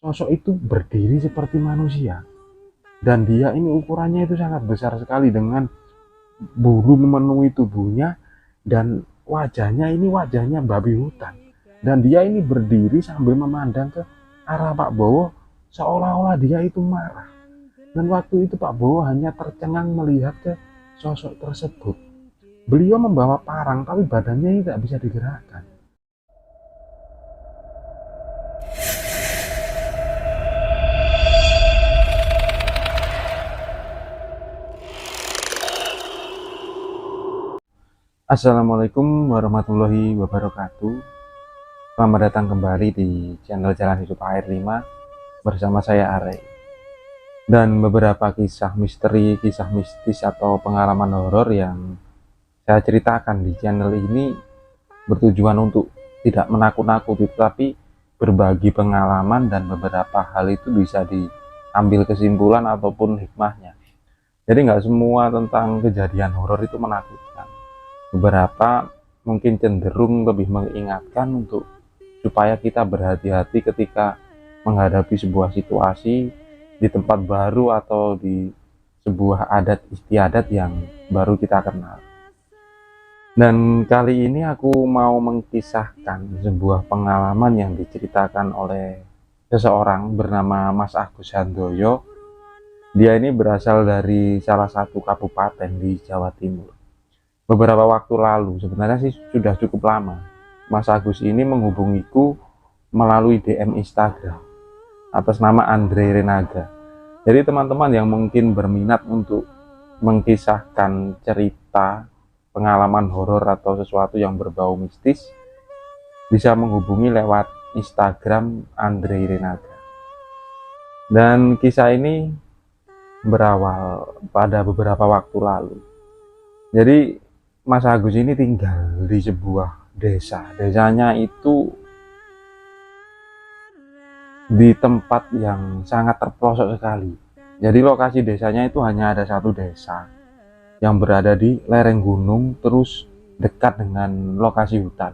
sosok itu berdiri seperti manusia, dan dia ini ukurannya itu sangat besar sekali dengan bulu memenuhi tubuhnya, dan wajahnya ini wajahnya babi hutan, dan dia ini berdiri sambil memandang ke arah Pak Bowo seolah-olah dia itu marah. Dan waktu itu Pak Bowo hanya tercengang melihat ke sosok tersebut. Beliau membawa parang tapi badannya ini tidak bisa digerakkan. Assalamualaikum warahmatullahi wabarakatuh. Selamat datang kembali di channel Jalan Hidup Air 5 bersama saya Are. Dan beberapa kisah misteri, kisah mistis atau pengalaman horor yang saya ceritakan di channel ini bertujuan untuk tidak menakut-nakuti, tetapi berbagi pengalaman, dan beberapa hal itu bisa diambil kesimpulan ataupun hikmahnya. Jadi nggak semua tentang kejadian horor itu menakutkan. Beberapa mungkin cenderung lebih mengingatkan untuk supaya kita berhati-hati ketika menghadapi sebuah situasi di tempat baru atau di sebuah adat istiadat yang baru kita kenal. Dan kali ini aku mau mengkisahkan sebuah pengalaman yang diceritakan oleh seseorang bernama Mas Agus Handoyo. Dia ini berasal dari salah satu kabupaten di Jawa Timur. Beberapa waktu lalu, sebenarnya sih sudah cukup lama, Mas Agus ini menghubungiku melalui DM Instagram atas nama Andre Renaga. Jadi teman-teman yang mungkin berminat untuk mengkisahkan cerita pengalaman horor atau sesuatu yang berbau mistis, bisa menghubungi lewat Instagram Andre Renaga. Dan kisah ini berawal pada beberapa waktu lalu. Jadi Mas Agus ini tinggal di sebuah desa. Desanya itu di tempat yang sangat terpelosok sekali. Jadi lokasi desanya itu hanya ada satu desa yang berada di lereng gunung, terus dekat dengan lokasi hutan.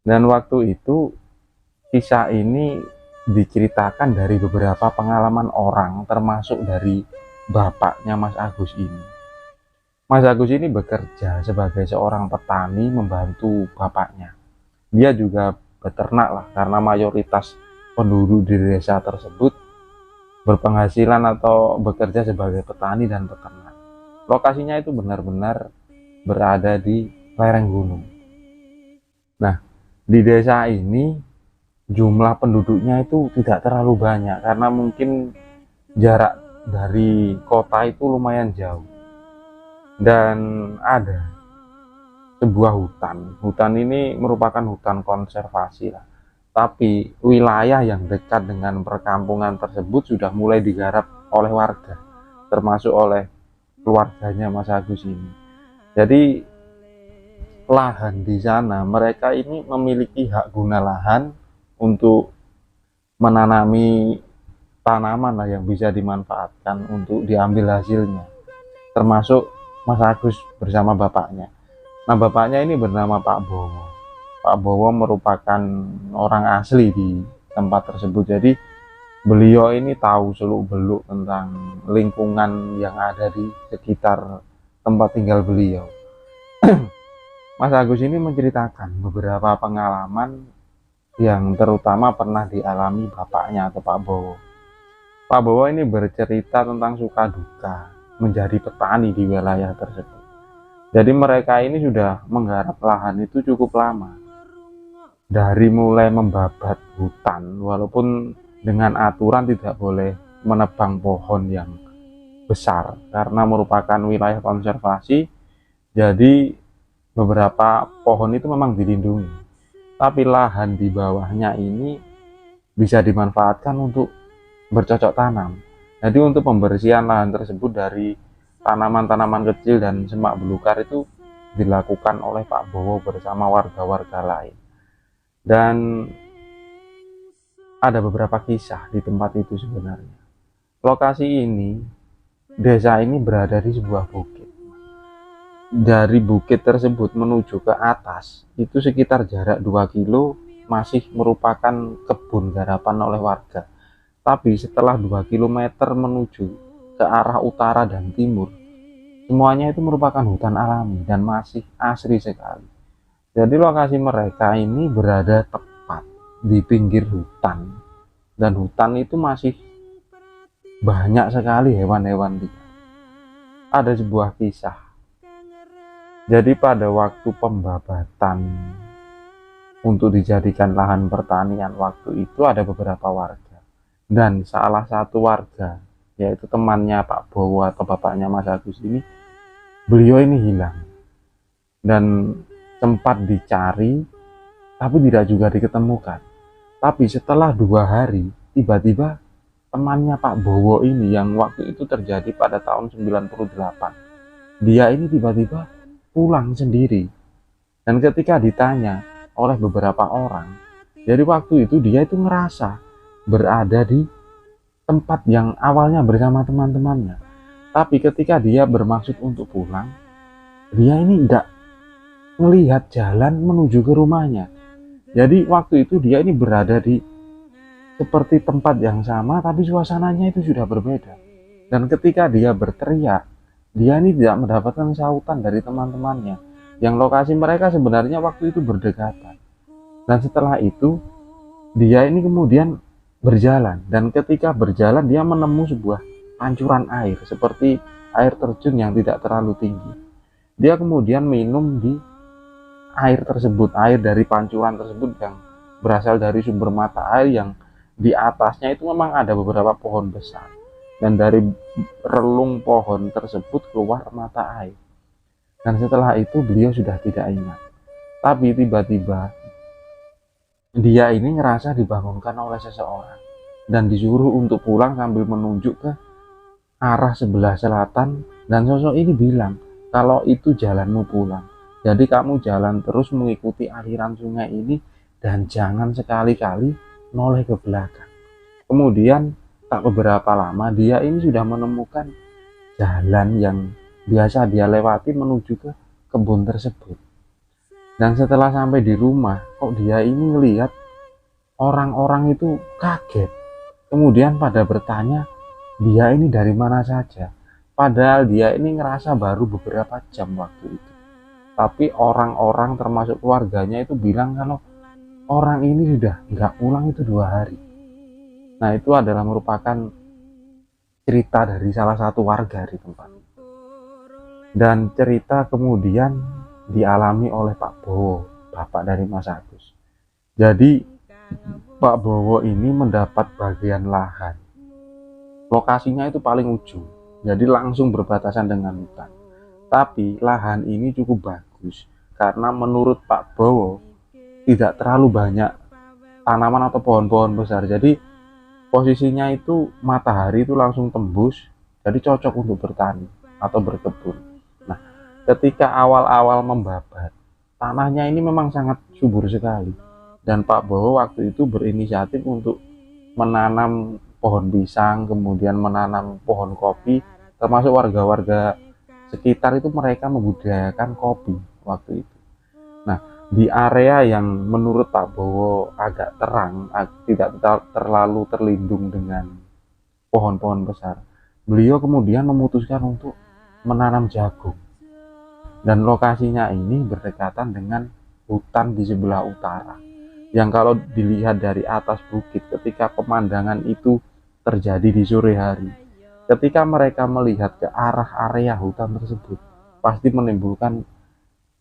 Dan waktu itu kisah ini diceritakan dari beberapa pengalaman orang, termasuk dari bapaknya Mas Agus ini. Mas Agus ini bekerja sebagai seorang petani membantu bapaknya. Dia juga beternak lah, karena mayoritas penduduk di desa tersebut berpenghasilan atau bekerja sebagai petani dan peternak. Lokasinya itu benar-benar berada di lereng gunung. Nah, di desa ini jumlah penduduknya itu tidak terlalu banyak karena mungkin jarak dari kota itu lumayan jauh. Dan ada sebuah hutan. Hutan ini merupakan hutan konservasi lah. Tapi wilayah yang dekat dengan perkampungan tersebut sudah mulai digarap oleh warga, termasuk oleh keluarganya Mas Agus ini. Jadi lahan di sana, mereka ini memiliki hak guna lahan untuk menanami tanaman lah yang bisa dimanfaatkan untuk diambil hasilnya, termasuk Mas Agus bersama bapaknya. Nah, bapaknya ini bernama Pak Bowo. Pak Bowo merupakan orang asli di tempat tersebut. Jadi beliau ini tahu seluk-beluk tentang lingkungan yang ada di sekitar tempat tinggal beliau. Mas Agus ini menceritakan beberapa pengalaman yang terutama pernah dialami bapaknya atau Pak Bowo. Pak Bowo ini bercerita tentang suka duka menjadi petani di wilayah tersebut. Jadi mereka ini sudah menggarap lahan itu cukup lama. Dari mulai membabat hutan, walaupun dengan aturan tidak boleh menebang pohon yang besar karena merupakan wilayah konservasi. Jadi beberapa pohon itu memang dilindungi. Tapi lahan di bawahnya ini bisa dimanfaatkan untuk bercocok tanam. Jadi untuk pembersihan lahan tersebut dari tanaman-tanaman kecil dan semak belukar itu dilakukan oleh Pak Bowo bersama warga-warga lain. Dan ada beberapa kisah di tempat itu sebenarnya. Lokasi ini, desa ini berada di sebuah bukit. Dari bukit tersebut menuju ke atas itu sekitar jarak 2 kilo masih merupakan kebun garapan oleh warga. Tapi setelah 2 kilometer menuju ke arah utara dan timur, semuanya itu merupakan hutan alami dan masih asri sekali. Jadi lokasi mereka ini berada tepat di pinggir hutan, dan hutan itu masih banyak sekali hewan-hewan liar. Ada sebuah kisah. Jadi pada waktu pembabatan untuk dijadikan lahan pertanian waktu itu ada beberapa warga, dan salah satu warga, yaitu temannya Pak Bowo atau bapaknya Mas Agus ini, beliau ini hilang dan sempat dicari tapi tidak juga diketemukan. Tapi setelah 2 hari tiba-tiba temannya Pak Bowo ini yang waktu itu terjadi pada tahun 98, dia ini tiba-tiba pulang sendiri. Dan ketika ditanya oleh beberapa orang, jadi waktu itu dia itu ngerasa berada di tempat yang awalnya bersama teman-temannya. Tapi ketika dia bermaksud untuk pulang, dia ini tidak melihat jalan menuju ke rumahnya. Jadi waktu itu dia ini berada di seperti tempat yang sama, tapi suasananya itu sudah berbeda. Dan ketika dia berteriak, dia ini tidak mendapatkan sautan dari teman-temannya, yang lokasi mereka sebenarnya waktu itu berdekatan. Dan setelah itu dia ini kemudian berjalan, dan ketika berjalan dia menemu sebuah pancuran air seperti air terjun yang tidak terlalu tinggi. Dia kemudian minum di air tersebut, air dari pancuran tersebut yang berasal dari sumber mata air yang di atasnya itu memang ada beberapa pohon besar, dan dari relung pohon tersebut keluar mata air. Dan setelah itu beliau sudah tidak ingat. Tapi tiba-tiba dia ini ngerasa dibangunkan oleh seseorang dan disuruh untuk pulang sambil menunjuk ke arah sebelah selatan, dan sosok ini bilang kalau itu jalanmu pulang. Jadi kamu jalan terus mengikuti aliran sungai ini dan jangan sekali-kali noleh ke belakang. Kemudian tak beberapa lama dia ini sudah menemukan jalan yang biasa dia lewati menuju ke kebun tersebut. Dan setelah sampai di rumah, kok dia ini melihat orang-orang itu kaget. Kemudian pada bertanya, dia ini dari mana saja. Padahal dia ini ngerasa baru beberapa jam waktu itu. Tapi orang-orang termasuk keluarganya itu bilang kalau orang ini sudah nggak pulang itu 2 hari. Nah, itu adalah merupakan cerita dari salah satu warga di tempat itu. Dan cerita kemudian dialami oleh Pak Bowo, bapak dari Mas Agus. Jadi Pak Bowo ini mendapat bagian lahan. Lokasinya itu paling ujung, jadi langsung berbatasan dengan hutan. Tapi lahan ini cukup bagus karena menurut Pak Bowo tidak terlalu banyak tanaman atau pohon-pohon besar. Jadi posisinya itu matahari itu langsung tembus, jadi cocok untuk bertani atau berkebun. Nah, ketika awal-awal membabat, tanahnya ini memang sangat subur sekali. Dan Pak Bowo waktu itu berinisiatif untuk menanam pohon pisang, kemudian menanam pohon kopi, termasuk warga-warga sekitar itu mereka membudidayakan kopi waktu itu. Nah, di area yang menurut Pak Bowo agak terang, tidak terlalu terlindung dengan pohon-pohon besar, beliau kemudian memutuskan untuk menanam jagung. Dan lokasinya ini berdekatan dengan hutan di sebelah utara, yang kalau dilihat dari atas bukit ketika pemandangan itu terjadi di sore hari, ketika mereka melihat ke arah area hutan tersebut, pasti menimbulkan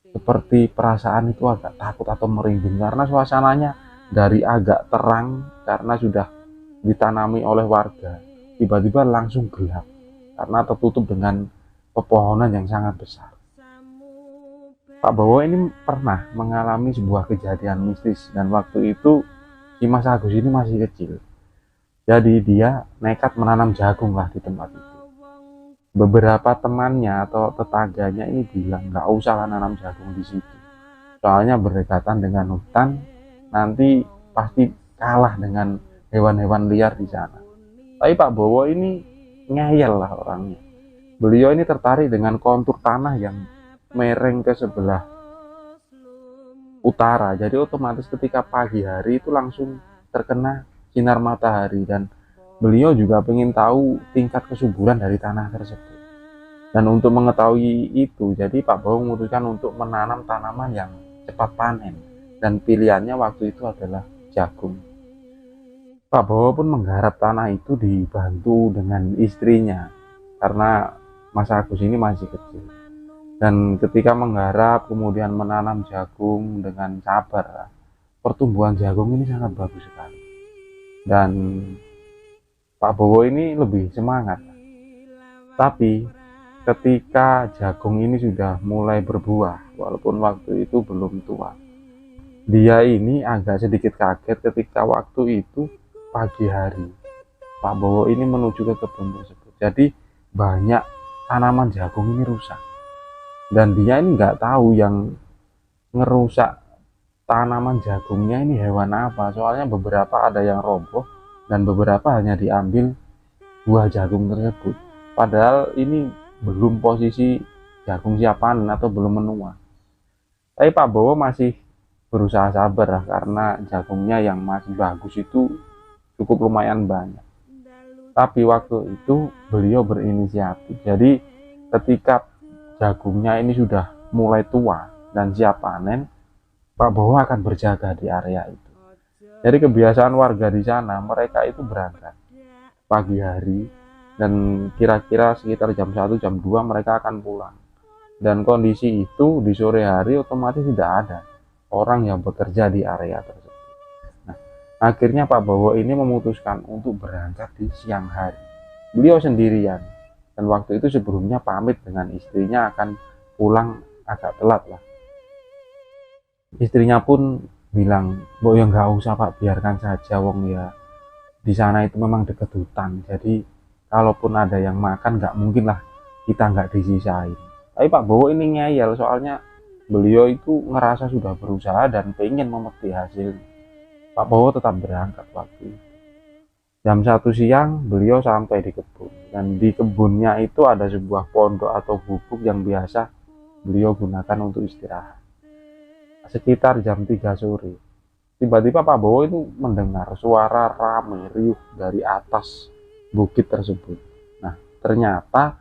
seperti perasaan itu agak takut atau merinding, karena suasananya dari agak terang karena sudah ditanami oleh warga, tiba-tiba langsung gelap karena tertutup dengan pepohonan yang sangat besar. Pak Bowo ini pernah mengalami sebuah kejadian mistis, dan waktu itu si Mas Agus ini masih kecil. Jadi dia nekat menanam jagung lah di tempat itu. Beberapa temannya atau tetangganya ini bilang nggak usah nanam jagung di situ, soalnya berdekatan dengan hutan, nanti pasti kalah dengan hewan-hewan liar di sana. Tapi Pak Bowo ini ngeyel lah orangnya. Beliau ini tertarik dengan kontur tanah yang mereng ke sebelah utara. Jadi otomatis ketika pagi hari itu langsung terkena sinar matahari, dan beliau juga ingin tahu tingkat kesuburan dari tanah tersebut. Dan untuk mengetahui itu, jadi Pak Bowo memutuskan untuk menanam tanaman yang cepat panen, dan pilihannya waktu itu adalah jagung. Pak Bowo pun menggarap tanah itu dibantu dengan istrinya, karena Mas Agus ini masih kecil. Dan ketika menggarap kemudian menanam jagung dengan sabar, pertumbuhan jagung ini sangat bagus sekali. Dan Pak Bowo ini lebih semangat. Tapi ketika jagung ini sudah mulai berbuah, walaupun waktu itu belum tua, dia ini agak sedikit kaget ketika waktu itu pagi hari Pak Bowo ini menuju ke kebun tersebut. Jadi banyak tanaman jagung ini rusak, dan dia ini nggak tahu yang ngerusak tanaman jagungnya ini hewan apa. Soalnya beberapa ada yang roboh dan beberapa hanya diambil buah jagung tersebut, padahal ini belum posisi jagung siap panen atau belum menua. Tapi Pak Bowo masih berusaha sabar karena jagungnya yang masih bagus itu cukup lumayan banyak. Tapi waktu itu beliau berinisiatif. Jadi ketika jagungnya ini sudah mulai tua dan siap panen, Pak Bowo akan berjaga di area itu. Jadi kebiasaan warga di sana, mereka itu berangkat pagi hari, dan kira-kira sekitar jam 1, jam 2 mereka akan pulang. Dan kondisi itu di sore hari otomatis tidak ada orang yang bekerja di area tersebut. Nah, akhirnya Pak Bowo ini memutuskan untuk berangkat di siang hari. Beliau sendirian, dan waktu itu sebelumnya pamit dengan istrinya akan pulang agak telat lah. Istrinya pun bilang, "Mbok ya nggak usah Pak, biarkan saja, wong ya di sana itu memang dekat hutan. Jadi kalaupun ada yang makan nggak mungkin lah kita nggak disisain." Tapi Pak Bowo ini ngeyel, soalnya beliau itu ngerasa sudah berusaha dan pengen memetik hasil. Pak Bowo tetap berangkat waktu itu. Jam 1 siang beliau sampai di kebun, dan di kebunnya itu ada sebuah pondok atau gubuk yang biasa beliau gunakan untuk istirahat. Sekitar jam 3 sore, tiba-tiba Pak Bowo itu mendengar suara rame riuh dari atas bukit tersebut. Nah, ternyata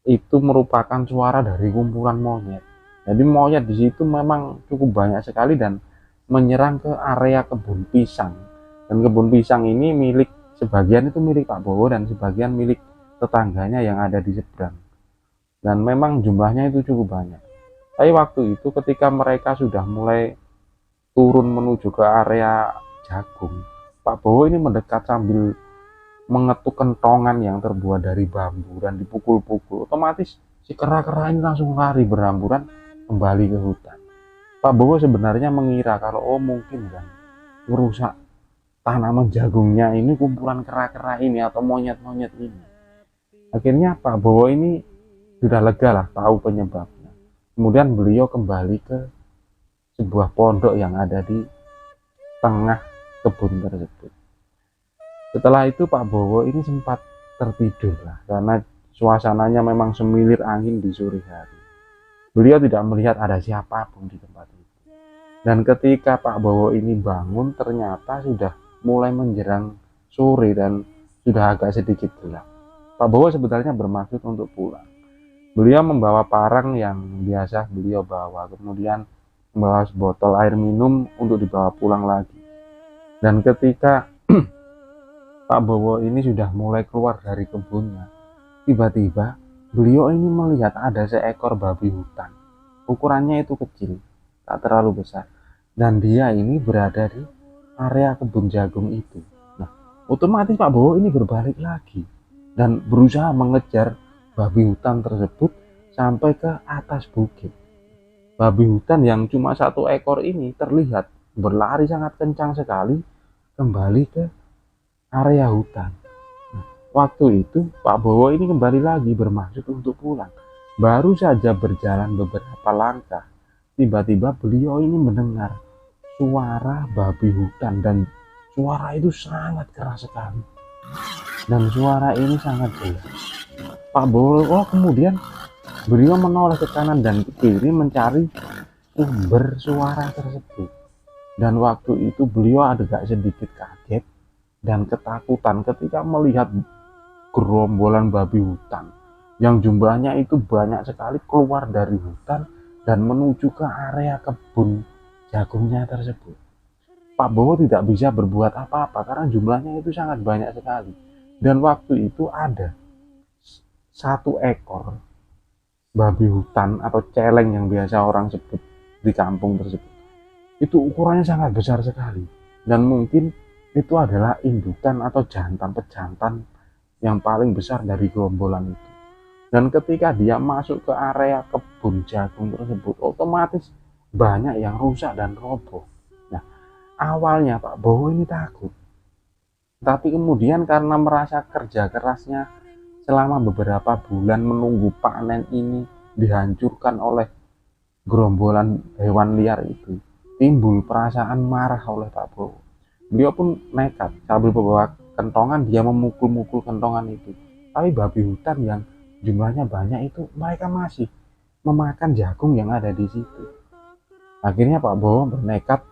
itu merupakan suara dari kumpulan monyet. Jadi monyet di situ memang cukup banyak sekali dan menyerang ke area kebun pisang. Dan kebun pisang ini sebagian itu milik Pak Bowo dan sebagian milik tetangganya yang ada di seberang. Dan memang jumlahnya itu cukup banyak. Tapi waktu itu ketika mereka sudah mulai turun menuju ke area jagung, Pak Bowo ini mendekat sambil mengetuk kentongan yang terbuat dari bambu dan dipukul-pukul. Otomatis si kera-kera ini langsung lari berhamburan kembali ke hutan. Pak Bowo sebenarnya mengira kalau mungkin kan merusak tanaman jagungnya ini kumpulan kera-kera ini atau monyet-monyet ini. Akhirnya Pak Bowo ini sudah lega lah tahu penyebabnya. Kemudian beliau kembali ke sebuah pondok yang ada di tengah kebun tersebut. Setelah itu Pak Bowo ini sempat tertidur lah, karena suasananya memang semilir angin di sore hari. Beliau tidak melihat ada siapapun di tempat itu. Dan ketika Pak Bowo ini bangun, ternyata sudah mulai menjelang sore dan sudah agak sedikit gelap. Pak Bowo sebenarnya bermaksud untuk pulang. Beliau membawa parang yang biasa beliau bawa, kemudian membawa sebotol air minum untuk dibawa pulang lagi. Dan ketika Pak Bowo ini sudah mulai keluar dari kebunnya, tiba-tiba beliau ini melihat ada seekor babi hutan. Ukurannya itu kecil, tak terlalu besar, dan dia ini berada di area kebun jagung itu. Nah, otomatis Pak Bowo ini berbalik lagi dan berusaha mengejar babi hutan tersebut sampai ke atas bukit. Babi hutan yang cuma 1 ekor ini terlihat berlari sangat kencang sekali kembali ke area hutan. Nah, waktu itu Pak Bowo ini kembali lagi bermaksud untuk pulang. Baru saja berjalan beberapa langkah, tiba-tiba beliau ini mendengar suara babi hutan, dan suara itu sangat keras sekali. Dan suara ini sangat jelas. Pak Bowo kemudian beliau menoleh ke kanan dan ke kiri mencari sumber suara tersebut. Dan waktu itu beliau agak sedikit kaget dan ketakutan ketika melihat gerombolan babi hutan yang jumlahnya itu banyak sekali keluar dari hutan dan menuju ke area kebun jagungnya tersebut. Pak Bowo tidak bisa berbuat apa-apa karena jumlahnya itu sangat banyak sekali. Dan waktu itu ada satu ekor babi hutan atau celeng yang biasa orang sebut di kampung tersebut. Itu ukurannya sangat besar sekali. Dan mungkin itu adalah indukan atau jantan pejantan yang paling besar dari gerombolan itu. Dan ketika dia masuk ke area kebun jagung tersebut, otomatis banyak yang rusak dan roboh. Nah, awalnya Pak Bowo ini takut. Tapi kemudian karena merasa kerja kerasnya selama beberapa bulan menunggu panen ini dihancurkan oleh gerombolan hewan liar itu, timbul perasaan marah oleh Pak Bowo. Beliau pun nekat sambil membawa kentongan, dia memukul-mukul kentongan itu. Tapi babi hutan yang jumlahnya banyak itu mereka masih memakan jagung yang ada di situ. Akhirnya Pak Bowo bernekat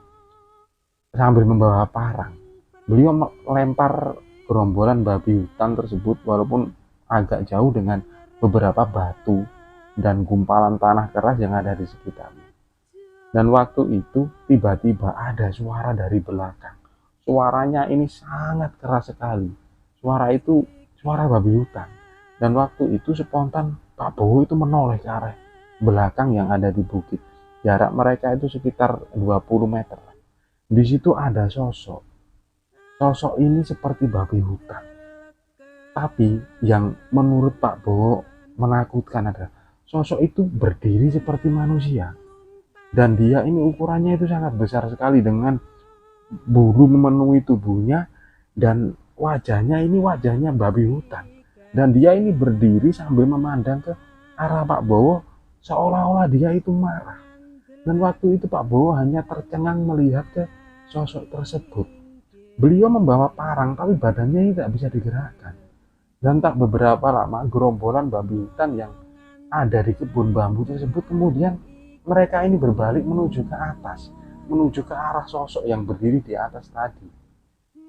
sambil membawa parang. Beliau melempar gerombolan babi hutan tersebut walaupun agak jauh dengan beberapa batu dan gumpalan tanah keras yang ada di sekitarnya. Dan waktu itu tiba-tiba ada suara dari belakang. Suaranya ini sangat keras sekali. Suara itu suara babi hutan. Dan waktu itu spontan Pak Bowo itu menoleh ke arah belakang yang ada di bukit. Jarak mereka itu sekitar 20 meter. Di situ ada sosok. Sosok ini seperti babi hutan. Tapi yang menurut Pak Bowo menakutkan adalah sosok itu berdiri seperti manusia. Dan dia ini ukurannya itu sangat besar sekali dengan bulu memenuhi tubuhnya dan wajahnya ini wajahnya babi hutan. Dan dia ini berdiri sambil memandang ke arah Pak Bowo seolah-olah dia itu marah. Dan waktu itu Pak Bowo hanya tercengang melihat ke sosok tersebut. Beliau membawa parang tapi badannya ini tidak bisa digerakkan. Dan tak beberapa lama gerombolan babi hutan yang ada di kebun bambu tersebut kemudian mereka ini berbalik menuju ke atas, menuju ke arah sosok yang berdiri di atas tadi.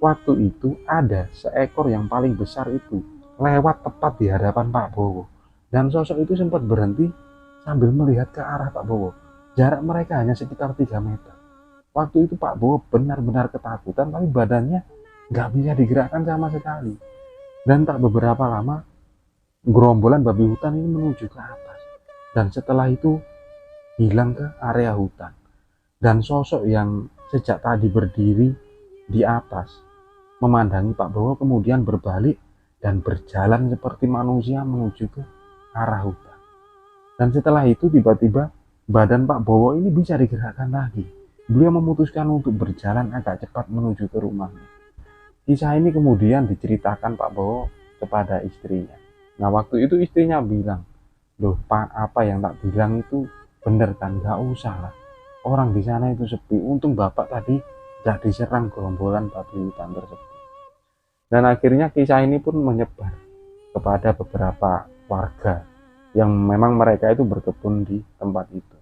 Waktu itu ada seekor yang paling besar itu lewat tepat di hadapan Pak Bowo. Dan sosok itu sempat berhenti sambil melihat ke arah Pak Bowo. Jarak mereka hanya sekitar 3 meter. Waktu itu Pak Bowo benar-benar ketakutan tapi badannya nggak bisa digerakkan sama sekali. Dan tak beberapa lama gerombolan babi hutan ini menuju ke atas. Dan setelah itu hilang ke area hutan. Dan sosok yang sejak tadi berdiri di atas memandangi Pak Bowo kemudian berbalik dan berjalan seperti manusia menuju ke arah hutan. Dan setelah itu tiba-tiba badan Pak Bowo ini bisa digerakkan lagi. Beliau memutuskan untuk berjalan agak cepat menuju ke rumahnya. Kisah ini kemudian diceritakan Pak Bowo kepada istrinya. Nah waktu itu istrinya bilang, loh Pak, apa yang tak bilang itu bener kan, gak usah lah. Orang di sana itu sepi, untung Bapak tadi gak diserang gerombolan babi hutan tersebut. Dan akhirnya kisah ini pun menyebar kepada beberapa warga yang memang mereka itu berkebun di tempat itu.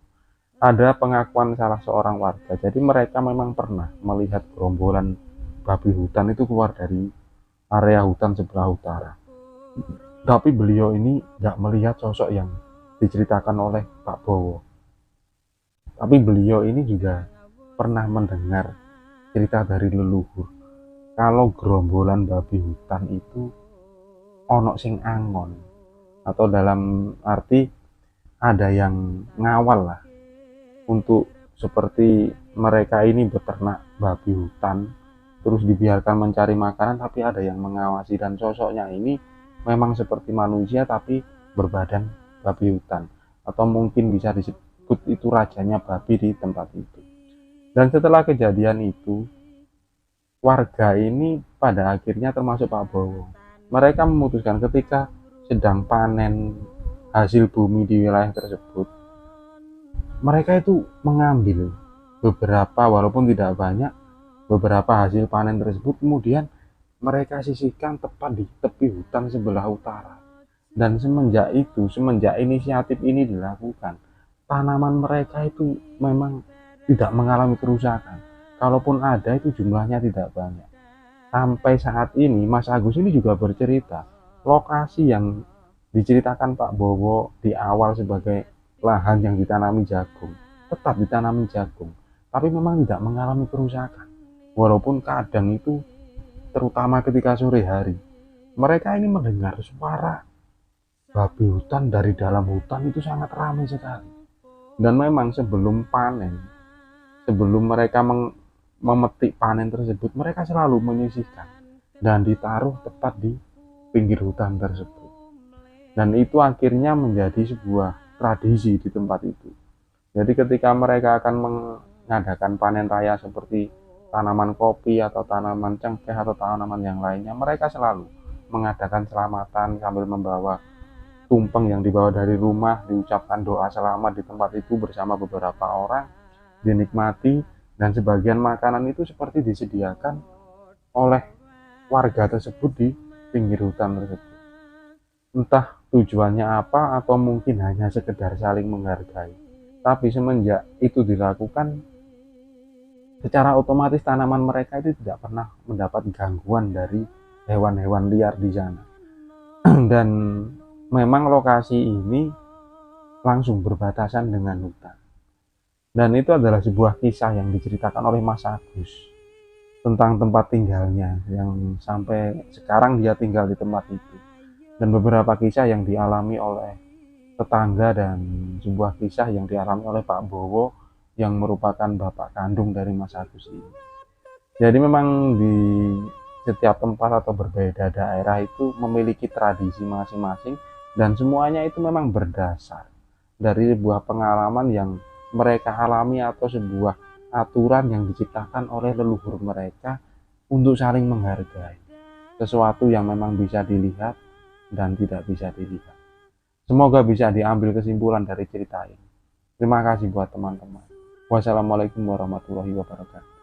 Ada pengakuan salah seorang warga, jadi mereka memang pernah melihat gerombolan babi hutan itu keluar dari area hutan sebelah utara. Tapi beliau ini nggak melihat sosok yang diceritakan oleh Pak Bowo. Tapi beliau ini juga pernah mendengar cerita dari leluhur. Kalau gerombolan babi hutan itu ono sing angon, atau dalam arti ada yang ngawal lah. Untuk seperti mereka ini beternak babi hutan terus dibiarkan mencari makanan tapi ada yang mengawasi dan sosoknya ini memang seperti manusia tapi berbadan babi hutan atau mungkin bisa disebut itu rajanya babi di tempat itu. Dan setelah kejadian itu warga ini pada akhirnya termasuk Pak Bowo, mereka memutuskan ketika sedang panen hasil bumi di wilayah tersebut mereka itu mengambil beberapa walaupun tidak banyak beberapa hasil panen tersebut kemudian mereka sisihkan tepat di tepi hutan sebelah utara. Dan semenjak inisiatif ini dilakukan tanaman mereka itu memang tidak mengalami kerusakan. Kalaupun ada itu jumlahnya tidak banyak. Sampai saat ini Mas Agus ini juga bercerita, lokasi yang diceritakan Pak Bowo di awal sebagai lahan yang ditanami jagung, tetap ditanami jagung, tapi memang tidak mengalami kerusakan. Walaupun kadang itu, terutama ketika sore hari, mereka ini mendengar suara babi hutan dari dalam hutan itu sangat ramai sekali. Dan memang sebelum panen, sebelum mereka memetik panen tersebut, mereka selalu menyisihkan dan ditaruh tepat di pinggir hutan tersebut. Dan itu akhirnya menjadi sebuah tradisi di tempat itu. Jadi ketika mereka akan mengadakan panen raya seperti tanaman kopi atau tanaman cengkeh atau tanaman yang lainnya, mereka selalu mengadakan selamatan sambil membawa tumpeng yang dibawa dari rumah, diucapkan doa selamat di tempat itu bersama beberapa orang, dinikmati, dan sebagian makanan itu seperti disediakan oleh warga tersebut di pinggir hutan tersebut. Entah tujuannya apa atau mungkin hanya sekedar saling menghargai. Tapi semenjak itu dilakukan, secara otomatis tanaman mereka itu tidak pernah mendapat gangguan dari hewan-hewan liar di sana. Dan memang lokasi ini langsung berbatasan dengan hutan. Dan itu adalah sebuah kisah yang diceritakan oleh Mas Agus tentang tempat tinggalnya yang sampai sekarang dia tinggal di tempat itu. Dan beberapa kisah yang dialami oleh tetangga dan sebuah kisah yang dialami oleh Pak Bowo yang merupakan bapak kandung dari Mas Agus ini. Jadi memang di setiap tempat atau berbeda daerah itu memiliki tradisi masing-masing, dan semuanya itu memang berdasar dari sebuah pengalaman yang mereka alami atau sebuah aturan yang diciptakan oleh leluhur mereka untuk saling menghargai sesuatu yang memang bisa dilihat dan tidak bisa dilihat. Semoga bisa diambil kesimpulan dari cerita ini. Terima kasih buat teman-teman. Wassalamualaikum warahmatullahi wabarakatuh.